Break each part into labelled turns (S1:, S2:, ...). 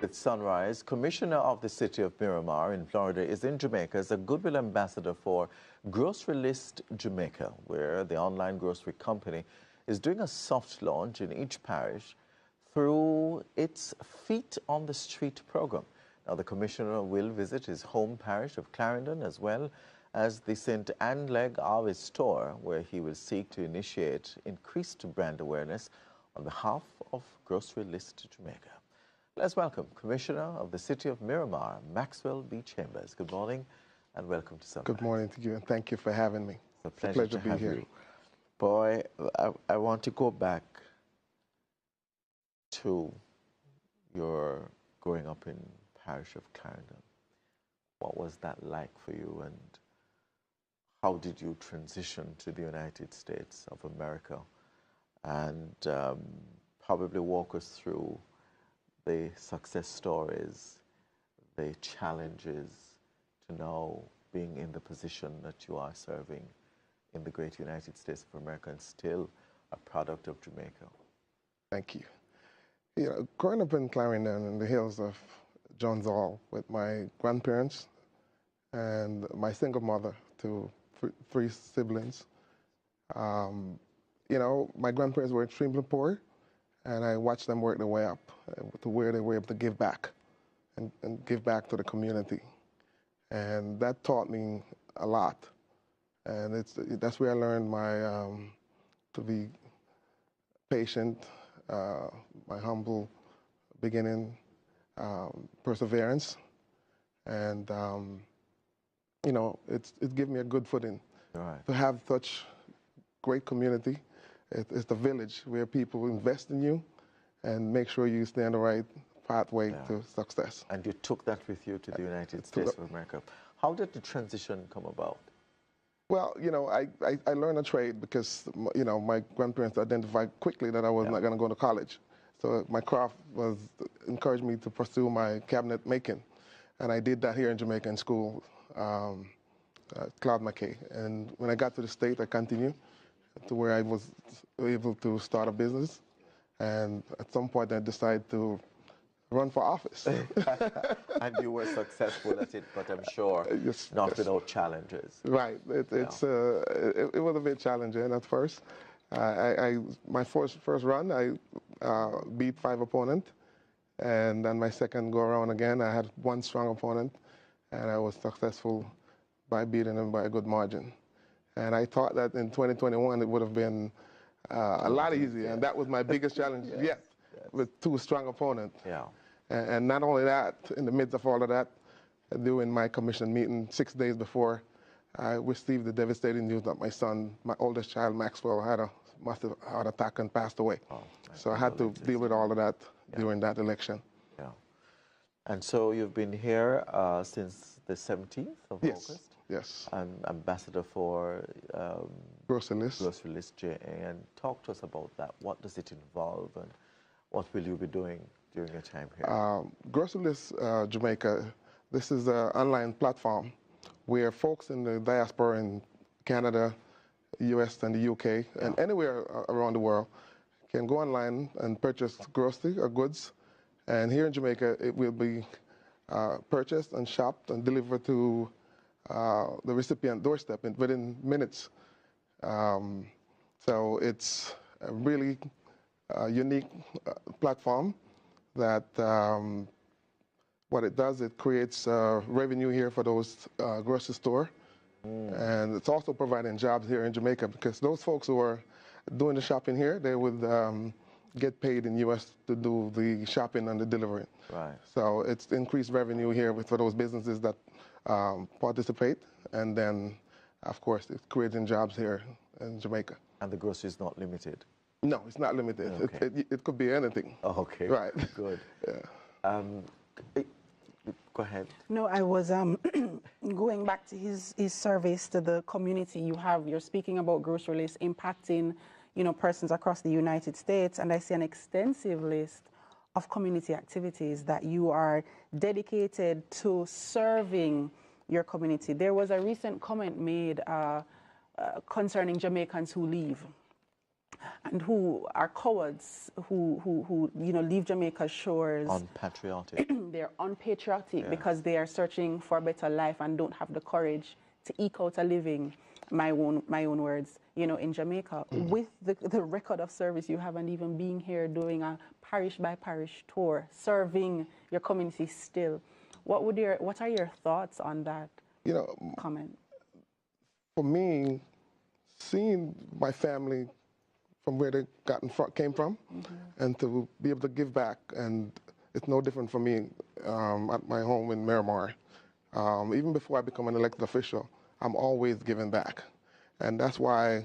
S1: With Sunrise, Commissioner of the City of Miramar in Florida is in Jamaica as a Goodwill Ambassador for GroceryList Jamaica, where the online grocery company is doing a soft launch in each parish through its Feet on the Street program. Now, the Commissioner will visit his home parish of Clarendon as well as the St. Anleg Ave store, where he will seek to initiate increased brand awareness on behalf of GroceryList Jamaica. Let's welcome Commissioner of the City of Miramar, Maxwell B. Chambers. Good morning and welcome to Sunrise.
S2: Good morning to you and thank you for having me.
S1: It's a pleasure to be here. Boy, I want to go back to your growing up in parish of Clarendon. What was that like for you and how did you transition to the United States of America? And probably walk us through the success stories, the challenges to now being in the position that you are serving in the great United States of America and still a product of Jamaica.
S2: Thank you. You know, growing up in Clarendon in the hills of Johns Hall with my grandparents and my single mother to three siblings, you know, my grandparents were extremely poor, and I watched them work their way up to where they were able to give back and give back to the community. And that taught me a lot. And that's where I learned to be patient, my humble beginning, perseverance. And, you know, it gave me a good footing to have such great community. It's the village where people invest in you and make sure you stay on the right pathway to success.
S1: And you took that with you to the United States of America. How did the transition come about?
S2: Well, you know, I learned a trade because, you know, my grandparents identified quickly that I was not going to go to college. So my craft encouraged me to pursue my cabinet making. And I did that here in Jamaica in school, Cloud McKay. And when I got to the States, I continued to where I was able to start a business. And at some point, I decided to run for office.
S1: And you were successful at it, but I'm sure not without challenges.
S2: Right. It was a bit challenging at first. My first run, I beat 5 opponents. And then my second go around again, I had 1 strong opponent. And I was successful by beating him by a good margin. And I thought that in 2021 it would have been a lot easier, and that was my biggest challenge yet, with 2 strong opponents. Yeah. And not only that, in the midst of all of that, during my commission meeting 6 days before, I received the devastating news that my son, my oldest child, Maxwell, had a massive heart attack and passed away. Oh, so I had to deal with all of that during that election. Yeah.
S1: And so you've been here since the 17th of August?
S2: Yes.
S1: And ambassador for GroceryList JA. And talk to us about that. What does it involve and what will you be doing during your time here?
S2: GroceryList Jamaica, this is an online platform where folks in the diaspora in Canada, US and the UK, and anywhere around the world can go online and purchase grocery or goods. And here in Jamaica, it will be purchased and shopped and delivered to the recipient doorstep within minutes. So it's a really unique platform that what it does, it creates revenue here for those grocery store. And it's also providing jobs here in Jamaica because those folks who are doing the shopping here, they would get paid in US to do the shopping and the delivery. Right. So it's increased revenue here for those businesses that participate, and then, of course, it's creating jobs here in Jamaica.
S1: And the grocery is not limited?
S2: No, it's not limited. Okay. It could be anything.
S1: Oh, okay.
S2: Right.
S1: Good. Go ahead.
S3: No, I was going back to his service to the community. You're speaking about GroceryList impacting, you know, persons across the United States, and I see an extensive list of community activities that you are dedicated to serving your community. There was a recent comment made concerning Jamaicans who leave. And who are cowards, who leave Jamaica's shores.
S1: Unpatriotic.
S3: They're unpatriotic
S1: Yeah.
S3: because they are searching for a better life and don't have the courage to eke out a living, my own words, in Jamaica. With the record of service you have, and even being here doing a parish by parish tour, serving your community still, what are your thoughts on that comment?
S2: For me, seeing my family from where they came from, and to be able to give back, and it's no different for me at my home in Miramar. Even before I become an elected official, I'm always giving back. And that's why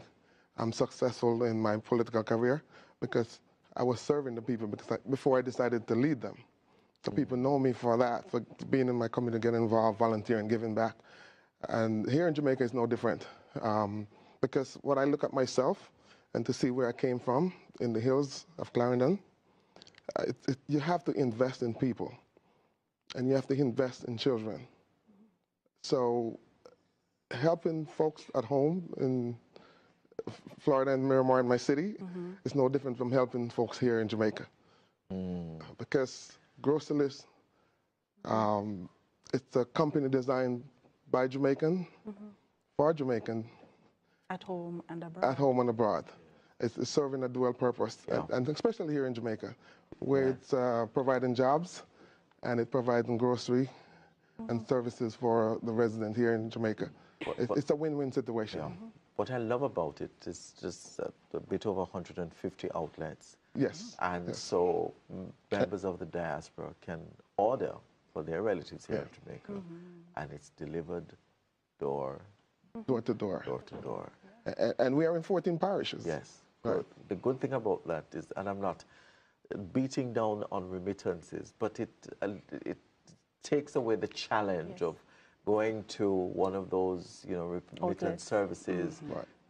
S2: I'm successful in my political career, because I was serving the people before I decided to lead them. So people know me for that, for being in my community, getting involved, volunteering, giving back. And here in Jamaica it's no different, because when I look at myself and to see where I came from in the hills of Clarendon, you have to invest in people, and you have to invest in children. So helping folks at home in Florida and Miramar in my city is no different from helping folks here in Jamaica. Because GroceryList, it's a company designed by Jamaican, for Jamaican.
S3: At home and abroad.
S2: At home and abroad. It's serving a dual purpose, and especially here in Jamaica, where it's providing jobs and it's providing grocery and services for the resident here in Jamaica. It's a win-win situation.
S1: Yeah. What I love about it is just a bit over 150 outlets.
S2: Yes.
S1: And so members of the diaspora can order for their relatives here in Jamaica, and it's delivered door
S2: to door.
S1: Door to door.
S2: And we are in 14 parishes.
S1: Yes.
S2: Right.
S1: The good thing about that is, and I'm not beating down on remittances, but it takes away the challenge of going to one of those, remittance services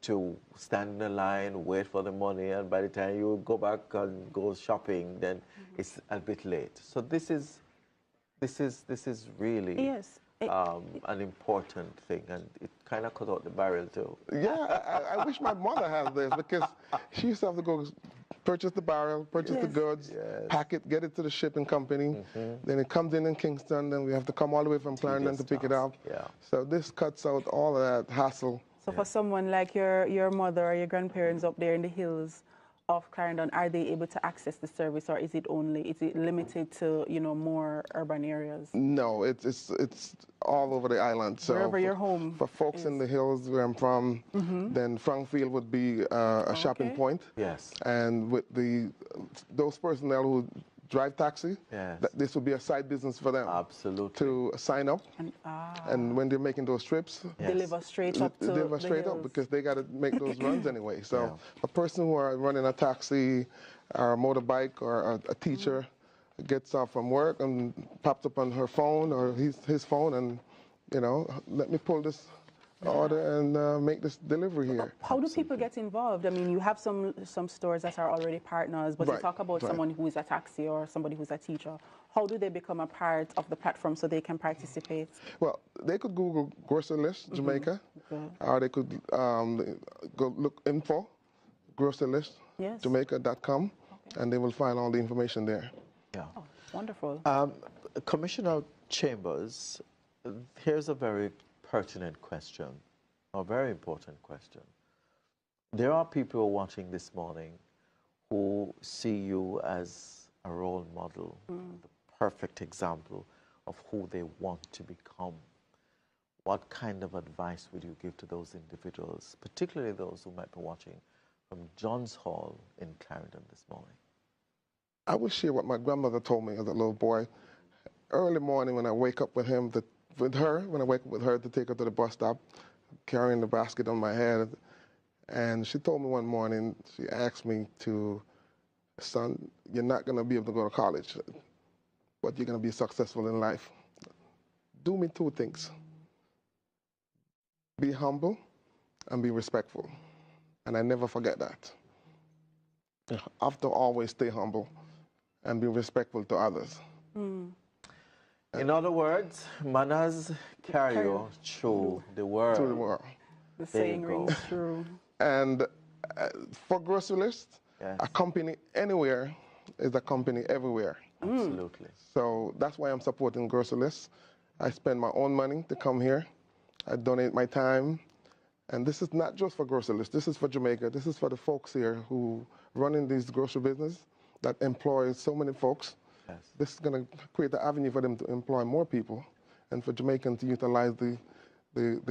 S1: to stand in a line, wait for the money, and by the time you go back and go shopping, then it's a bit late. So this is really an important thing, and it kind of cut out the barrel too.
S2: Yeah, I wish my mother had this, because she used to have to go purchase the barrel, purchase the goods, pack it, get it to the shipping company. Then it comes in Kingston, then we have to come all the way from Clarendon to pick it up.
S1: Yeah.
S2: So this cuts out all of that hassle.
S3: So for someone like your mother or your grandparents up there in the hills of Clarendon, are they able to access the service, or is it limited to more urban areas?
S2: No, it's all over the island. So
S3: wherever your home
S2: for folks in the hills where I'm from, then Frankfield would be a shopping point.
S1: Yes.
S2: And with those personnel who drive taxi, this would be a side business for them.
S1: Absolutely.
S2: To sign up, and when they're making those trips,
S3: deliver straight up to
S2: deliver straight up, because they got to make those runs anyway. So a person who are running a taxi or a motorbike or a teacher gets off from work and pops up on her phone or his phone, and let me pull this order and make this delivery here.
S3: How do people get involved? I mean, you have some stores that are already partners, but you talk about someone who is a taxi or somebody who's a teacher. How do they become a part of the platform so they can participate?
S2: Well, they could Google GroceryList Jamaica, or they could go look info, GroceryListJamaica.com, and they will find all the information there.
S1: Yeah.
S3: Oh, wonderful.
S1: Commissioner Chambers, here's a very pertinent question, a very important question. There are people watching this morning who see you as a role model, the perfect example of who they want to become. What kind of advice would you give to those individuals, particularly those who might be watching from John's Hall in Clarendon this morning?
S2: I would share what my grandmother told me as a little boy. Early morning when I wake up with him, when I wake up with her to take her to the bus stop, carrying the basket on my head. And she told me one morning, she asked me son, you're not going to be able to go to college, but you're going to be successful in life. Do me two things. Be humble and be respectful. And I never forget that. You have to always stay humble and be respectful to others.
S1: In other words, manners carry you through the world.
S2: Through the world.
S3: The saying rings true.
S2: And For GroceryList,
S1: Yes.
S2: a company anywhere is a company everywhere.
S1: Absolutely.
S2: So that's why I'm supporting GroceryList. I spend my own money to come here. I donate my time. And this is not just for GroceryList. This is for Jamaica. This is for the folks here who run in these grocery business that employs so many folks.
S1: Yes.
S2: This is going to create an avenue for them to employ more people and for Jamaicans to utilize the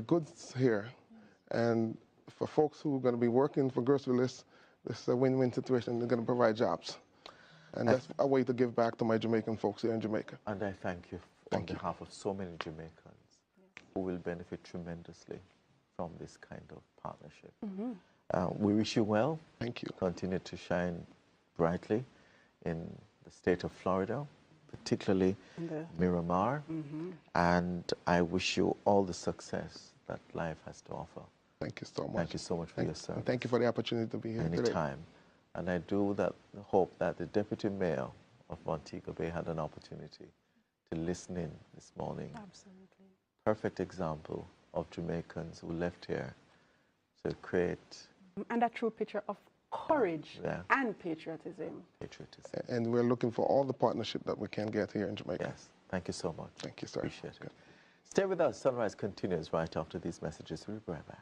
S2: goods here. And for folks who are going to be working for GroceryList, this is a win-win situation. They're going to provide jobs. And that's a way to give back to my Jamaican folks here in Jamaica.
S1: And I thank you on behalf of so many Jamaicans who will benefit tremendously from this kind of partnership. We wish you well.
S2: Thank you.
S1: Continue to shine brightly in the state of Florida, particularly Miramar. And I wish you all the success that life has to offer.
S2: Thank you so much.
S1: Thank you so much for your service.
S2: And thank you for the opportunity to be here today.
S1: Anytime. And I do hope that the Deputy Mayor of Montego Bay had an opportunity to listen in this morning.
S3: Absolutely.
S1: Perfect example of Jamaicans who left here to create...
S3: And a true picture of courage and patriotism.
S2: And we're looking for all the partnership that we can get here in Jamaica.
S1: Yes. Thank you so much.
S2: Thank you, sir.
S1: Appreciate it. Stay with us. Sunrise continues right after these messages. We'll be right back.